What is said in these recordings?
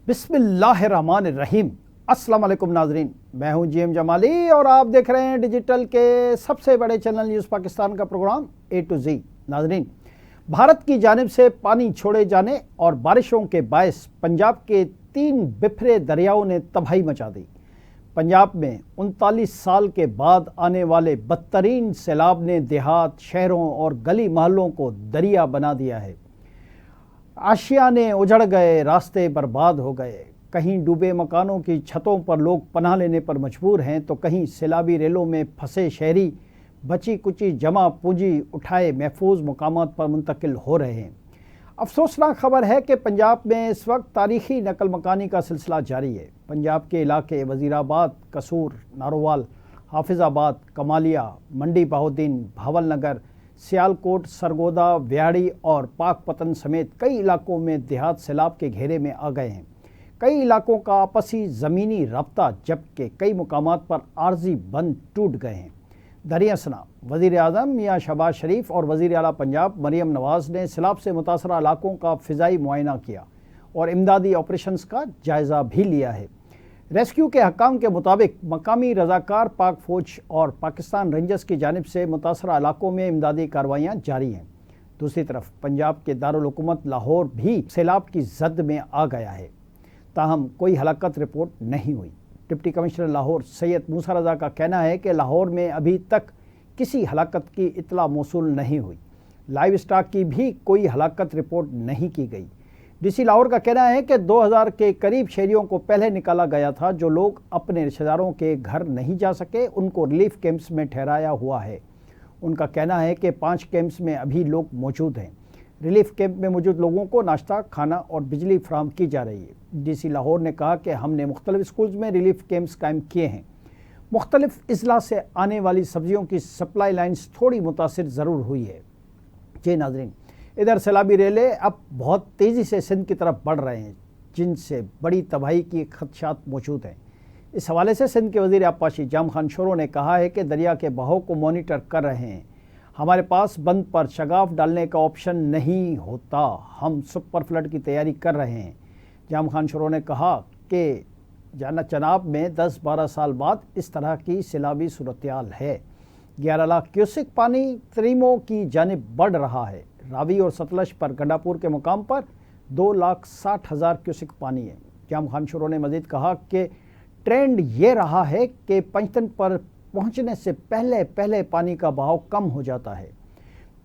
बिस्मिल्लाहिर्रहमानिर्रहीम। अस्सलाम वालेकुम नाजरीन, मैं हूं जीएम जमाली और आप देख रहे हैं डिजिटल के सबसे बड़े चैनल न्यूज़ पाकिस्तान का प्रोग्राम ए टू जी। नाजरीन, भारत की जानिब से पानी छोड़े जाने और बारिशों के बायस पंजाब के 3 बिफरे दरियाओं ने तबाही मचा दी। पंजाब में 39 साल के बाद आने वाले बदतरीन सैलाब ने देहात, शहरों और गली मोहल्लों को दरिया बना दिया है। आशियाने उजड़ गए, रास्ते बर्बाद हो गए। कहीं डूबे मकानों की छतों पर लोग पनाह लेने पर मजबूर हैं तो कहीं सैलाबी रेलों में फंसे शहरी बची कुची जमा पूंजी उठाए महफूज मकामात पर मुंतकिल हो रहे हैं। अफसोसनाक खबर है कि पंजाब में इस वक्त तारीखी नकल मकानी का सिलसिला जारी है। पंजाब के इलाके वज़ीराबाद, कसूर, नारोवाल, हाफिज़ाबाद, कमालिया, मंडी बहाउद्दीन, भावल नगर, सियालकोट, सरगोदा, व्याड़ी और पाकपतन समेत कई इलाकों में देहात सैलाब के घेरे में आ गए हैं। कई इलाकों का आपसी ज़मीनी रब्ता जबकि कई मुकामात पर आर्जी बंद टूट गए हैं। दरियासना वज़ीर आज़म मियाँ शहबाज शरीफ और वज़ीर आला पंजाब मरियम नवाज़ ने सैलाब से मुतासरा इलाकों का फ़िज़ाई मुआयना किया और इमदादी ऑपरेशंस का जायज़ा भी लिया है। रेस्क्यू के हकाम के मुताबिक मकामी रज़ाकार, पाक फ़ौज और पाकिस्तान रेंजर्स की जानिब से मुतासरा इलाकों में इमदादी कार्रवाइयाँ जारी हैं। दूसरी तरफ पंजाब के दारुल हुकूमत लाहौर भी सैलाब की जद में आ गया है, ताहम कोई हलाकत रिपोर्ट नहीं हुई। डिप्टी कमिश्नर लाहौर सैयद मूसा रज़ा का कहना है कि लाहौर में अभी तक किसी हलाकत की इतला मौसूल नहीं हुई। लाइव स्टॉक की भी कोई हलाकत रिपोर्ट नहीं की गई। डीसी लाहौर का कहना है कि 2000 के करीब शहरियों को पहले निकाला गया था। जो लोग अपने रिश्तेदारों के घर नहीं जा सके उनको रिलीफ कैंप्स में ठहराया हुआ है। उनका कहना है कि 5 कैंप्स में अभी लोग मौजूद हैं। रिलीफ कैंप में मौजूद लोगों को नाश्ता, खाना और बिजली फराहम की जा रही है। डीसी लाहौर ने कहा कि हमने मुख्तलिफ स्कूल्स में रिलीफ कैंप्स कायम किए हैं। मुख्तलिफ अजला से आने वाली सब्जियों की सप्लाई लाइन्स थोड़ी मुतासिर ज़रूर हुई है। जी नाजरीन, इधर सैलाबी रेले अब बहुत तेज़ी से सिंध की तरफ बढ़ रहे हैं, जिनसे बड़ी तबाही की खदशात मौजूद हैं। इस हवाले से सिंध के वज़ीर आबपाशी जाम खान शोरो ने कहा है कि दरिया के बहाव को मॉनिटर कर रहे हैं। हमारे पास बंद पर शगाफ डालने का ऑप्शन नहीं होता, हम सुपर फ्लड की तैयारी कर रहे हैं। जाम खान शोरो ने कहा कि चनाब में 10-12 साल बाद इस तरह की सैलाबी सूरत-ए-हाल है। 11 लाख क्यूसिक पानी तरीमों की जानिब बढ़ रहा है। रावी और सतलज पर गंडापुर के मुकाम पर 2,60,000 क्यूसिक पानी है। जाम खान शोरो ने मज़ीद कहा कि ट्रेंड ये रहा है कि पंजतन पर पहुंचने से पहले पानी का बहाव कम हो जाता है।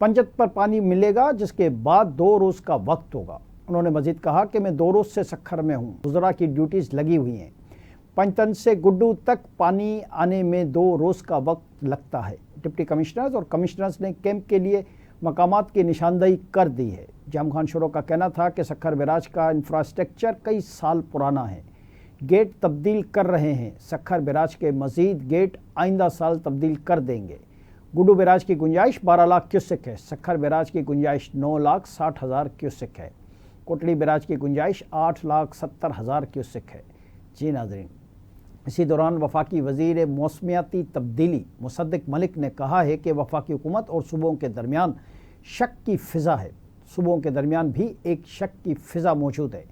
पंजत पर पानी मिलेगा जिसके बाद 2 रोज़ का वक्त होगा। उन्होंने मज़ीद कहा कि मैं 2 रोज़ से सखर में हूँ, गुजरा की ड्यूटीज़ लगी हुई हैं। पंजतन से गुड्डू तक पानी आने में 2 रोज़ का वक्त लगता है। डिप्टी कमिश्नर्स और कमिश्नर्स ने कैंप के लिए मकामात की निशानदही कर दी है। जाम खान शोरो का कहना था कि सखर बैराज का इंफ्रास्ट्रक्चर कई साल पुराना है, गेट तब्दील कर रहे हैं। सखर बैराज के मज़ीद गेट आइंदा साल तब्दील कर देंगे। गुड्डू बैराज की गुंजाइश 12 लाख क्यूसिक है। सखर बैराज की गुंजाइश 9,60,000 क्यूसिक है। कोटली बैराज की गुंजाइश 8,70,000 क्यूसिक है। जी नाज़रीन, इसी दौरान वफाकी वज़ीर मौसमियाती तब्दीली मुसद्दिक मलिक ने कहा है कि वफाकी हुकूमत और सूबों के दरमियान शक की फ़िज़ा है। सूबों के दरमियान भी एक शक की फ़िज़ा मौजूद है।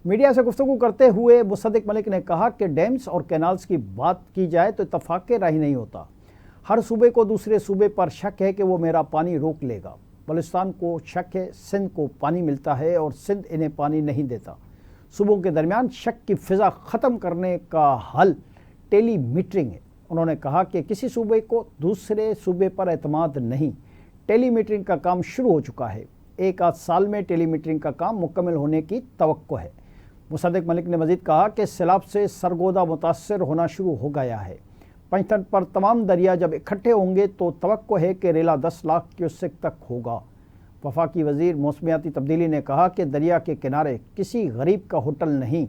मीडिया से गुफ्तगू करते हुए मुसद्दिक मलिक ने कहा कि डैम्स और कैनाल्स की बात की जाए तो इत्तफाक़ राही नहीं होता। हर सूबे को दूसरे सूबे पर शक है कि वो मेरा पानी रोक लेगा। बलूचिस्तान को शक है सिंध को पानी मिलता है और सिंध इन्हें पानी नहीं देता। सूबों के दरमियान शक की फ़िज़ा ख़त्म करने का हल टेली मीटरिंग है। उन्होंने कहा कि किसी सूबे को दूसरे सूबे पर एतमाद नहीं, टेली मीटरिंग का काम शुरू हो चुका है। 1 आध साल में टेली मीटरिंग का काम मुकम्मल होने की तवक्को है। मुसद्दिक मलिक ने मज़ीद कहा कि सैलाब से सरगोदा मुतासर होना शुरू हो गया है। पंजतन पर तमाम दरिया जब इकट्ठे होंगे तो तवक्को है कि रेला 10 लाख क्यूसेक तक होगा। वफाकी वज़ीर मौसमियाती तब्दीली ने कहा कि दरिया के किनारे किसी गरीब का होटल नहीं,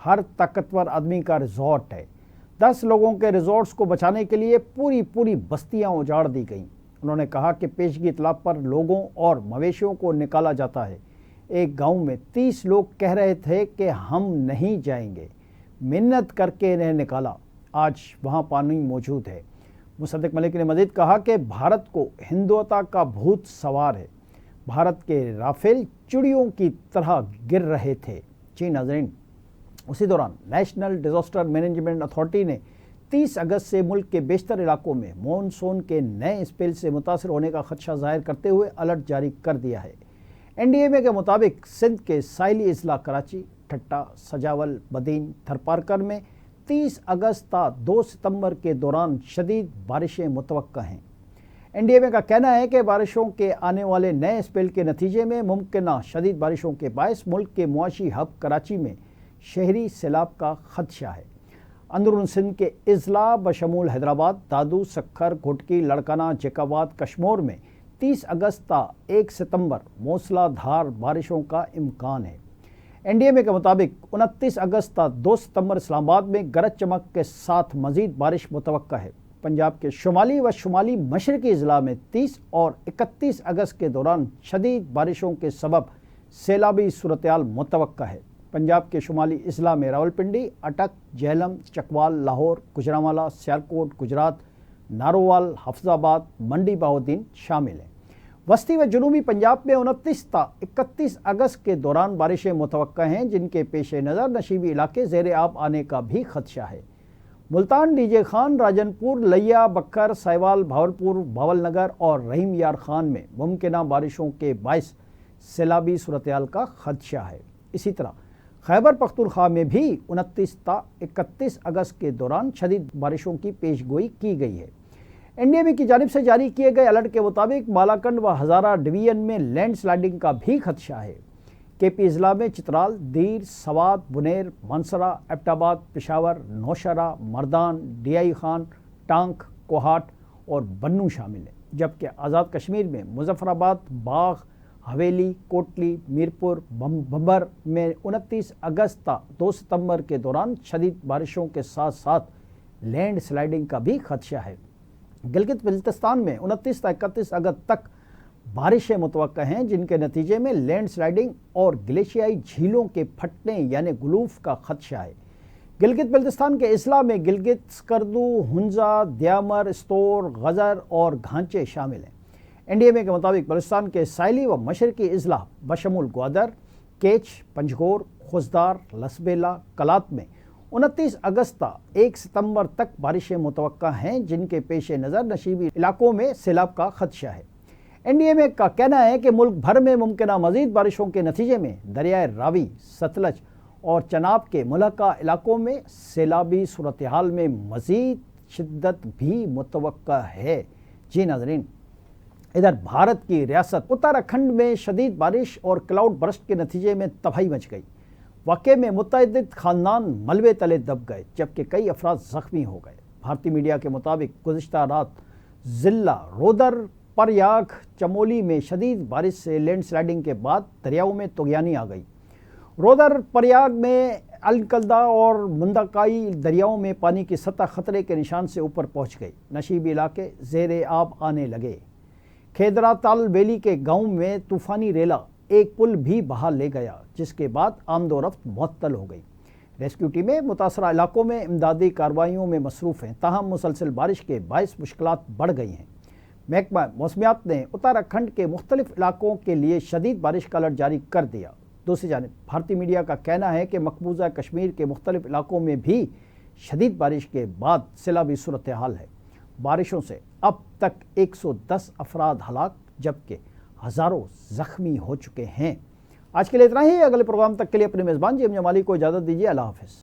हर ताकतवर आदमी का रिजॉर्ट है। 10 लोगों के रिजॉर्ट्स को बचाने के लिए पूरी बस्तियां उजाड़ दी गईं। उन्होंने कहा कि पेशगी इतला पर लोगों और मवेशियों को निकाला जाता है। एक गांव में 30 लोग कह रहे थे कि हम नहीं जाएंगे, मिन्नत करके इन्हें निकाला। आज वहां पानी मौजूद है। मुसद्दिक मलिक ने मज़ीद कहा कि भारत को हिंदुत्व का भूत सवार है। भारत के राफेल चिड़ियों की तरह गिर रहे थे। जी नाज़रीन, उसी दौरान नेशनल डिजास्टर मैनेजमेंट अथॉरिटी ने 30 अगस्त से मुल्क के बेशतर इलाकों में मॉनसून के नए स्पेल से मुतासर होने का खदशा जाहिर करते हुए अलर्ट जारी कर दिया है। NDMA के मुताबिक सिंध के साहिली अजला कराची, ठट्टा, सजावल, बदीन, थरपारकर में 30 अगस्त ता 2 सितंबर के दौरान शदीद बारिशें मुतवक्का हैं। NDMA का कहना है कि बारिशों के आने वाले नए स्पेल के नतीजे में मुमकिन शदीद बारिशों के बायस मुल्क के मुआशी हब कराची में शहरी सैलाब का खदशा है। अंदरून सिंध के अजला बशमूल हैदराबाद, दादू, सक्खर, घुटकी, लड़काना, जैकाबाद, कश्मोर में 30 अगस्त ता 1 सितंबर मूसलाधार बारिशों का इम्कान है। NDMA के मुताबिक 29 अगस्त ता 2 सितंबर इस्लामाबाद में गरज चमक के साथ मजीद बारिश मुतवक्का है। पंजाब के शुमाली व शुमाली मशरकी अजला में 30 और 31 अगस्त के दौरान शदीद बारिशों के सबब सैलाबी सूरत-ए-हाल मुतवक्का है। पंजाब के शुमाली अजला में रावलपिंडी, अटक, झेलम, चकवाल, लाहौर, गुजरांवाला, सियालकोट, गुजरात, नारोवाल, हफ्जाबाद, मंडी बहाउद्दीन शामिल हैं। वस्ती व जनूबी पंजाब में 29 ता 31 अगस्त के दौरान बारिशें मुतवक्का हैं, जिनके पेश नज़र नशीबी इलाके ज़ेर आब आने का भी खदशा है। मुल्तान, डीजे खान, राजनपुर, लिया, बक्खर, साहिवाल, भावलपुर, भावलनगर और रहीम यार खान में मुमकिन बारिशों के बायस सैलाबी सूरत-ए-हाल का खदशा है। इसी तरह खैबर पख्तूनख्वा में भी 29 ता 31 अगस्त के दौरान शदीद बारिशों की पेशगोई की गई है। NDMA की जानिब से जारी किए गए अलर्ट के मुताबिक बालाकंड व हज़ारा डिवीजन में लैंड स्लाइडिंग का भी खदशा है। KP अजला में चित्राल, दीर, सवात, बुनेर, मानसरा, एबटाबाद, पेशावर, नौशहरा, मर्दान, DI खान, टांक, कोहाट और बन्नू शामिल हैं, जबकि आज़ाद कश्मीर में मुजफ्फराबाद, बाग, हवेली, कोटली, मीरपुर, बम्बर में 29 अगस्त ता 2 सितंबर के दौरान शदीद बारिशों के साथ साथ लैंड स्लाइडिंग का भी खदशा है। गिलगित बल्तिस्तान में 29 ता 31 अगस्त तक बारिशें मुतवक्का हैं, जिनके नतीजे में लैंड स्लाइडिंग और ग्लेशियाई झीलों के फटने यानी गुलूफ का खदशा है। गिलगित बल्तिस्तान के अजला में गिलगित, स्कर्दू, हुंजा, द्यामर, स्तोर, गजर और घांचे शामिल हैं। NDMA के मुताबिक बलूचिस्तान के साहिली व मशरकी अजला बशमूल ग्वादर, केच, पंजगोर, खुजदार, लसबेला, कलात में 29 अगस्त ता 1 सितंबर तक बारिशें मुतवक्का हैं, जिनके पेश नज़र नशीबी इलाकों में सैलाब का खदशा है। NDMA का कहना है कि मुल्क भर में मुमकिन मज़ीद बारिशों के नतीजे में दरियाए रावी, सतलज और चनाब के मुल्हका इलाकों में सैलाबी सूरत-ए-हाल में मज़ीद शिद्दत भी मुतवक्का है। जी नाज़रीन, इधर भारत की रियासत उत्तराखंड में शदीद बारिश और क्लाउड बर्स्ट के नतीजे में तबाही मच गई। वाक़े में मुतअद्दिद खानदान मलबे तले दब गए, जबकि कई अफराद ज़ख्मी हो गए। भारतीय मीडिया के मुताबिक गुज़िश्ता रात ज़िला रोदर, परयाग, चमोली में शदीद बारिश से लैंड स्लाइडिंग के बाद दरियाओं में तुग़यानी आ गई। रोदर, परयाग में अलकलदा और मुंदाकाई दरियाओं में पानी की सतह खतरे के निशान से ऊपर पहुँच गई। नशीबी इलाके ज़ेर आब आने लगे। खेदरा ताल वैली के गांव में तूफ़ानी रेला एक पुल भी बहा ले गया, जिसके बाद आमदोरफ्त मुअत्तल हो गई। रेस्क्यू टीमें मुतासरा इलाकों में इमदादी कार्रवाइयों में मसरूफ़ हैं, ताहम मुसलसल बारिश के बायस मुश्किलात बढ़ गई हैं। महकमा मौसमियात ने उत्तराखंड के मुख्तलिफ इलाकों के लिए शदीद बारिश का अलर्ट जारी कर दिया। दूसरी जानिब भारतीय मीडिया का कहना है कि मकबूजा कश्मीर के मुख्तलिफ इलाकों में भी शदीद बारिश के बाद सैलाबी सूरत-ए-हाल है। बारिशों से अब तक 110 अफराद हलाक, जबकि हज़ारों ज़ख्मी हो चुके हैं। आज के लिए इतना ही। अगले प्रोग्राम तक के लिए अपने मेज़बान JM जमाली को इजाज़त दीजिए। अल्लाह हाफ़िज़।